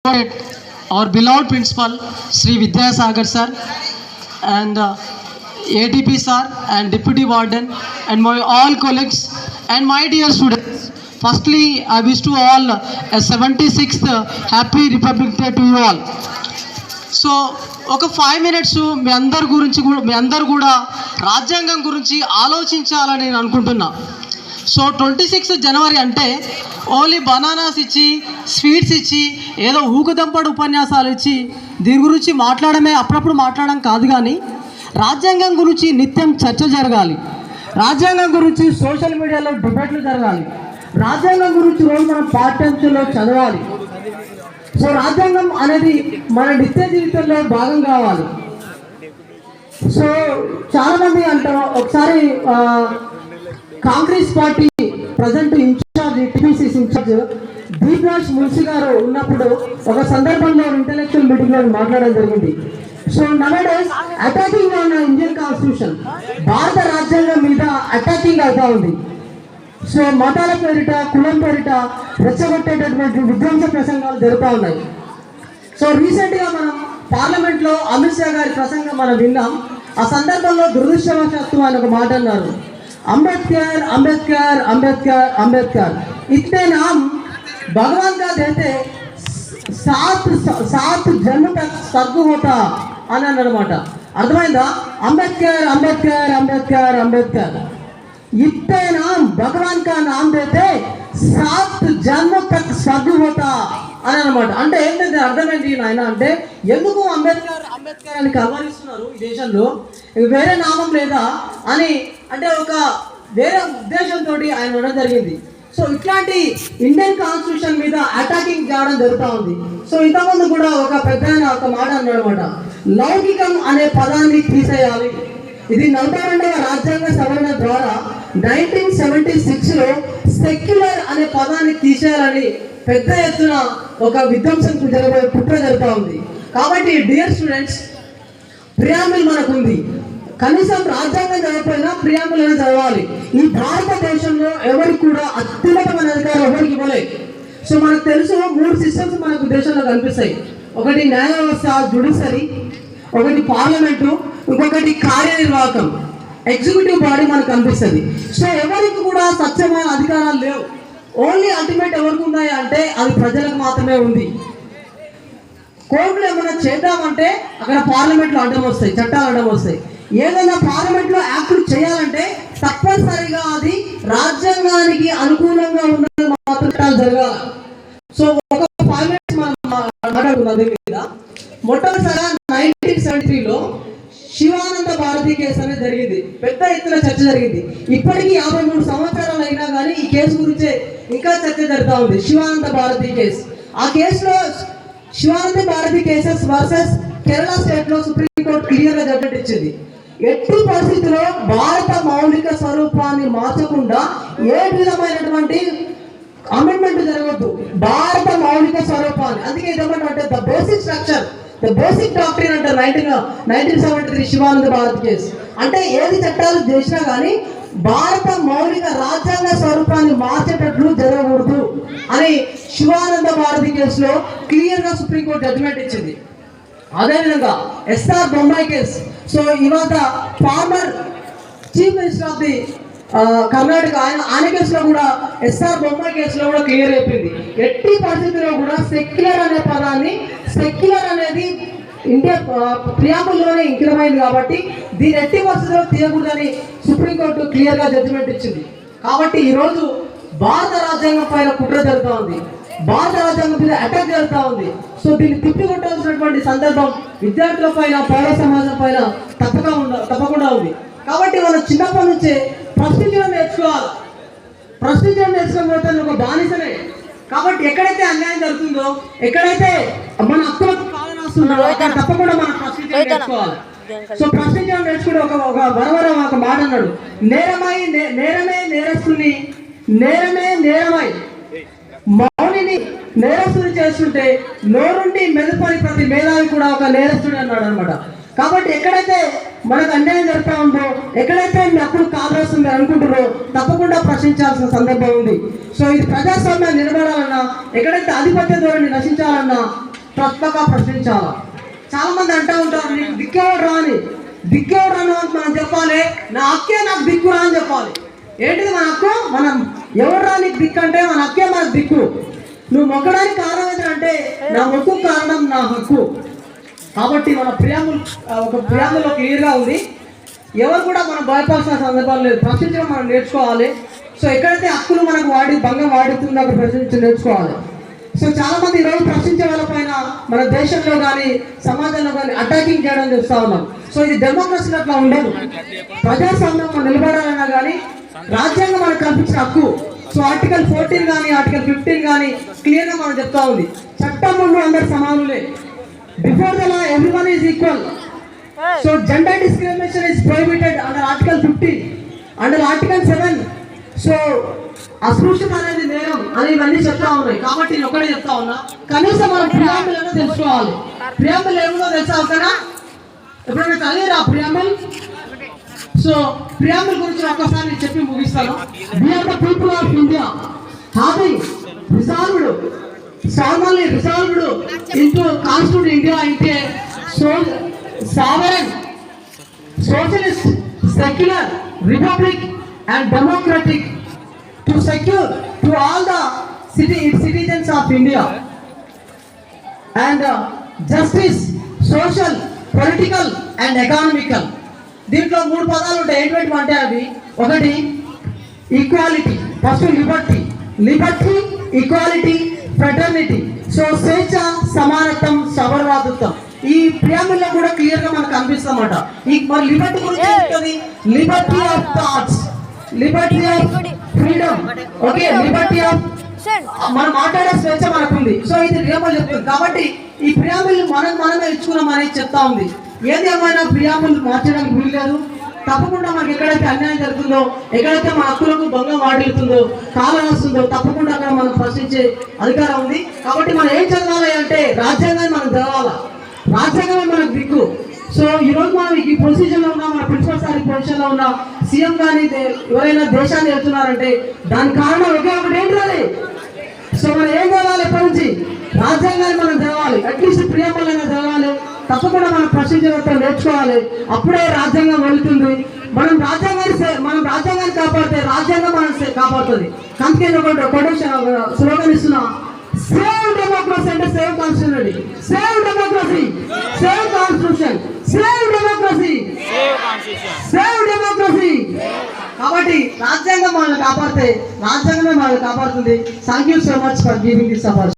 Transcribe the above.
our beloved principal Sri Vidyasagar sir and ATP sir and deputy warden and my all colleagues and my dear students. Firstly, I wish to all a 76th happy Republic Day to you all. So ఒక 5 minutes మీ అందరు కూడా రాజ్యాంగం గురించి ఆలోచించాలని నేను అనుకుంటున్నా. So 26 జనవరి అంటే only bananas ఇచ్చి స్వీట్స్ ఇచ్చి ఏదో ఊకుదంపడు ఉపన్యాసాలు ఇచ్చి దీని గురించి మాట్లాడమే అప్పుడప్పుడు మాట్లాడడం కాదు, కానీ రాజ్యాంగం గురించి నిత్యం చర్చ జరగాలి. రాజ్యాంగం గురించి సోషల్ మీడియాలో డిబేట్లు జరగాలి. రాజ్యాంగం గురించి రోజు మనం పాఠ్యాంశంలో చదవాలి. సో రాజ్యాంగం అనేది మన నిత్య జీవితంలో భాగం కావాలి. సో చాలామంది అంటారు, ఒకసారి Congress party present incharge TPCC incharge Deepraj Munshi గారు ఉన్నప్పుడు ఒక సందర్భంలో ఇంటెలెక్చువల్ మీటింగ్లో మాట్లాడడం జరిగింది. So nowadays attacking on Indian constitution, భారత రాజ్యాంగం మీద అటాకింగ్ అవుతా ఉంది. సో మతాల పేరిట కులం పేరిట రెచ్చగొట్టేటటువంటి విధ్వంస ప్రసంగాలు జరుగుతూ ఉన్నాయి. సో రీసెంట్గా మనం పార్లమెంట్లో అమిత్ షా గారి ప్రసంగం మనం విన్నాం. ఆ సందర్భంలో దురదృష్టవశాత్తు ఆయన ఒక మాట అన్నారు, అంబేద్కర్ అంబేద్కర్ అంబేద్కర్ అంబేద్కర్ ఇతనే నామ్ భగవాన్ కా దేతే సాత్ జన్మ తక్ స్వర్గ్ హోతా అని అన్నమాట. అర్థమైందా? అంబేద్కర్ అంబేద్కర్ అంబేద్కర్ అంబేద్కర్ ఇతనే నామ్ భగవాన్ కా నామ్ దేతే సాత్ జన్మ తక్ స్వర్గ్ హోతా అని అన్నమాట. అంటే ఏంటంటే అర్థమైంది నాయన అంటే ఎందుకు అంబేద్కర్ అంబేద్కర్ అని కలవరిస్తున్నారు ఈ దేశంలో, వేరే నామం లేదా అని అంటే ఒక వేరే ఉద్దేశంతో ఆయన ఉండడం జరిగింది. సో ఇట్లాంటి ఇండియన్ కాన్స్టిట్యూషన్ మీద అటాకింగ్ చేయడం జరుగుతూ ఉంది. సో ఇంతకుముందు కూడా ఒక పెద్ద ఒక మాట అన్నమాట, లౌకికం అనే పదాన్ని తీసేయాలి. ఇది 42వ రాజ్యాంగ సవరణ ద్వారా 1976లో సెక్యులర్ అనే పదాన్ని తీసేయాలని పెద్ద ఎత్తున ఒక విధ్వంసం జరగబోయే కుట్ర జరుగుతూ ఉంది. కాబట్టి డియర్ స్టూడెంట్స్, ప్రియాంబుల్ మనకు ఉంది, కనీసం రాజ్యాంగం చదవకపోయినా ప్రియాంబుల్ అనేది చదవాలి. ఈ భారతదేశంలో ఎవరికి కూడా అత్యున్నతమైన అధికారం ఎవరికి ఇవ్వలేదు. సో మనకు తెలుసు 3 సిస్టమ్స్ మనకు దేశంలో కనిపిస్తాయి. ఒకటి న్యాయ వ్యవస్థ జ్యుడిషరీ, ఒకటి పార్లమెంటు, ఇంకొకటి కార్యనిర్వాహకం ఎగ్జిక్యూటివ్ బాడీ మనకు కనిపిస్తుంది. సో ఎవరికి కూడా స్వచ్ఛమైన అధికారాలు లేవు. ఓన్లీ అల్టిమేట్ ఎవరికి ఉన్నాయి అంటే అది ప్రజలకు మాత్రమే ఉంది. కోర్టులో ఏమైనా చేద్దామంటే అక్కడ పార్లమెంట్లో అడ్డం వస్తాయి, చట్టాలు అడ్డం వస్తాయి. ఏదైనా పార్లమెంట్లో యాక్ట్ చేయాలంటే తప్పనిసరిగా అది రాజ్యాంగానికి అనుకూలంగా ఉన్నది మాత్రం చట్టాలు జరగాలి. సో ఒక 5 minutes మనం మాట్లాడుకున్నాం దీని మీద. మొట్టమొదటిసారిగా 1973లో శివానంద భారతి కేసు అనేది జరిగింది. పెద్ద ఎత్తున చర్చ జరిగింది. ఇప్పటికీ 53 సంవత్సరాలు అయినా కానీ ఈ కేసు గురించే ఇంకా చర్చ జరుగుతూ ఉంది. శివానంద భారతి కేసు, ఆ కేసులో Shivananda Bharati cases versus Kerala state లో సుప్రీంకోర్టు క్లియర్ గా జడ్జిమెంట్ ఇచ్చింది. ఎట్టి పరిస్థితుల్లో భారత మౌలిక స్వరూపాన్ని మార్చకుండా ఏ విధమైనటువంటి అమెండ్మెంట్ జరగద్దు. భారత మౌలిక స్వరూపాన్ని, అందుకే ఇదేమంటే the basic structure, the basic doctrine అంటారు 1973 శివానంద భారతి కేసు. అంటే ఏది చట్టాలు చేసినా కానీ భారత మౌలిక రాజ్యాంగ స్వరూపాన్ని మార్చేటట్లు జరగకూడదు అని శివానంద భారతి కేసులో క్లియర్ గా సుప్రీంకోర్టు జడ్జిమెంట్ ఇచ్చింది. అదేవిధంగా ఎస్ఆర్ బొంబాయి కేసు, సో ఇవాళ former chief minister of the Karnataka ఆయన కేసులో కూడా ఎస్ఆర్ బొంబాయి కేసులో కూడా క్లియర్ అయిపోయింది. ఎట్టి పరిస్థితుల్లో కూడా సెక్యులర్ అనే పదాన్ని, సెక్యులర్ అనేది ఇండియా ప్రియాంబుల్లోనే ఇంక్రిమైంది కాబట్టి దీని ఎట్టి పరిస్థితుల్లో తీయకూడదని సుప్రీంకోర్టు క్లియర్గా జడ్జిమెంట్ ఇచ్చింది. కాబట్టి ఈరోజు భారత రాజ్యాంగం పైన కుట్ర జరుగుతూ ఉంది, భారత రాజ్యాంగం మీద అటాక్ జరుగుతూ ఉంది. సో దీన్ని తిప్పికొట్టాల్సినటువంటి సందర్భం విద్యార్థుల పైన, పౌర సమాజం పైన తప్పకుండా ఉంది. కాబట్టి మనం చిన్నప్పటి నుంచే ప్రశ్నించడం నేర్చుకోవాలి. ప్రశ్నించడం నేర్చుకోకపోతే ఒక బానిసనే. కాబట్టి ఎక్కడైతే అన్యాయం జరుగుతుందో, ఎక్కడైతే మన హక్కులకు పాలన వస్తుందో అక్కడ తప్పకుండా మనం ప్రశ్నించడం నేర్చుకోవాలి. సో ప్రశ్నించడం నేర్చుకుంటే ఒక వరవరం ఒక మాట అన్నాడు, నేరమే నేరస్తుని, నేరమే నేరమై మౌనిని నేరస్తుని చేస్తుంటే నోరుండి మెదుపని ప్రతి మేధావి కూడా ఒక నేరస్తుడు అన్నాడు అనమాట. కాబట్టి ఎక్కడైతే మనకు అన్యాయం జరుగుతూ ఉందో, ఎక్కడైతే మీ అప్పుడు కావాల్సింది మీరు అనుకుంటారో తప్పకుండా ప్రశ్నించాల్సిన సందర్భం ఉంది. సో ఇది ప్రజాస్వామ్యాన్ని నిలబడాలన్నా, ఎక్కడైతే ఆధిపత్య ధోరణి నశించాలన్నా తప్పక ప్రశ్నించాలా. చాలా మంది అంటూ ఉంటారు నీకు దిక్కేవడరా అని. దిక్కేవడరా అని మనం చెప్పాలి, నా హక్కే నాకు దిక్కురా అని చెప్పాలి. ఏంటిది మన హక్కు? మనం ఎవడరా నీకు దిక్కు అంటే మన హక్కే మనకు దిక్కు. నువ్వు మొక్కడానికి కారణం ఏంటంటే నా మొక్కు కారణం నా హక్కు. కాబట్టి మన ప్రియాములో క్లియర్గా ఉంది, ఎవరు కూడా మనం భయపడాల్సిన సందర్భాలు లేదు. ప్రశ్నించడం మనం నేర్చుకోవాలి. సో ఎక్కడైతే హక్కులు మనకు భంగం వాడుతుందో అక్కడ ప్రశ్నించి నేర్చుకోవాలి. సో చాలా మంది ఈరోజు ప్రశ్నించే వాళ్ళ పైన మన దేశంలో కానీ సమాజంలో కానీ అటాకింగ్ చేయడం చూస్తూ ఉన్నాం. సో ఇది డెమోక్రసీ అట్లా ఉండదు. ప్రజాస్వామ్యం నిలబడాలన్నా కానీ రాజ్యాంగం మనకు కల్పించిన హక్కు. సో ఆర్టికల్ 14 కానీ ఆర్టికల్ 15 కానీ క్లియర్గా మనం చెప్తా ఉంది, చట్టం ముందు అందరు సమానులే. Before the law everyone is equal. So gender discrimination is prohibited under article 15, under article 7. So అస్పృశ్యత అనేది నేరం అని ఇవన్నీ చెప్తా ఉన్నాయి. కాబట్టి నేను ఒకటే చెప్తా ఉన్నా, కనీసం మనం ప్రియాంబుల్ ఏమో తెలుసుకోవాలి. ప్రియాంబుల్ ఏమో తెలుసా అవుతారా? ఎప్పుడైనా చదివారా ప్రియాంబుల్? సో ప్రియాంబుల్ గురించి ఒక్కసారి నేను చెప్పి ముగిస్తాను. We are the people of India having resolved solemnly resolved into constitute India into a sovereign, socialist, secular republic and democratic to secure to all the citizens of India and justice, social, political and economical. దీంట్లో 3 పదాలు ఉంటాయి. ఏంటంటే అంటే అవి ఒకటి equality, first Liberty, equality, fraternity. So స్వేచ్ఛ, సమానత్వం, సౌభ్రాతృత్వం ఈ ప్రియాంబుల్లో కూడా క్లియర్ గా మనకు కనిపిస్తామట. ఈ మరి లిబర్టీ గురించి ఏంటది? Liberty of thoughts, Liberty of freedom, okay, Liberty of మనం మాట్లాడే స్వేచ్ఛ మనకుంది. సో ఇది ప్రియాంబుల్ చెప్తుంది. కాబట్టి ఈ ప్రియాంబుల్ మనమే ఇచ్చుకున్నామని చెప్తా ఉంది. ఏది ఏమైనా ప్రియాంబుల్ మార్చడానికి వీల్లేదు. తప్పకుండా మనకి ఎక్కడైతే అన్యాయం జరుగుతుందో, ఎక్కడైతే మన హక్కులకు భంగం వాటిల్తుందో, కాలం వస్తుందో తప్పకుండా అక్కడ మనం ప్రశ్నించే అధికారం ఉంది. కాబట్టి మనం ఏం చదవాలి అంటే రాజ్యాంగాన్ని మనం చదవాలి. రాజ్యాంగమే మనకు దిక్కు. సో ఈరోజు మనం ఈ పొజిషన్లో ఉన్నాం, మన ప్రిన్సిపల్ సార్ పొజిషన్లో ఉన్నాం, సీఎం కానీ ఎవరైనా దేశాన్ని వెళ్తున్నారంటే దానికి కారణం ఒకే ఒకటి ఏంటది? సో మనం ఏం చదవాలి? ఎప్పటి నుంచి రాజ్యాంగాన్ని మనం చదవాలి. అట్లీస్ట్ ప్రియాంబుల్ అయినా చదవాలి. తప్పకుండా మనం ప్రశ్నించడంతో నేర్చుకోవాలి. అప్పుడే రాజ్యాంగం వెళ్తుంది. మనం రాజ్యాంగాన్ని కాపాడితే రాజ్యాంగం మనం కాపాడుతుంది. అందుకే కొటేషన్ స్లోగన్ ఇస్తున్నా, సేవ్ డెమోక్రసీ అంటే save constitution, save democracy, save constitution, save democracy, save democracy. కాబట్టి రాజ్యాంగం మనల్ని కాపాడితే రాజ్యాంగమే మనల్ని కాపాడుతుంది. Thank you so much for giving this award.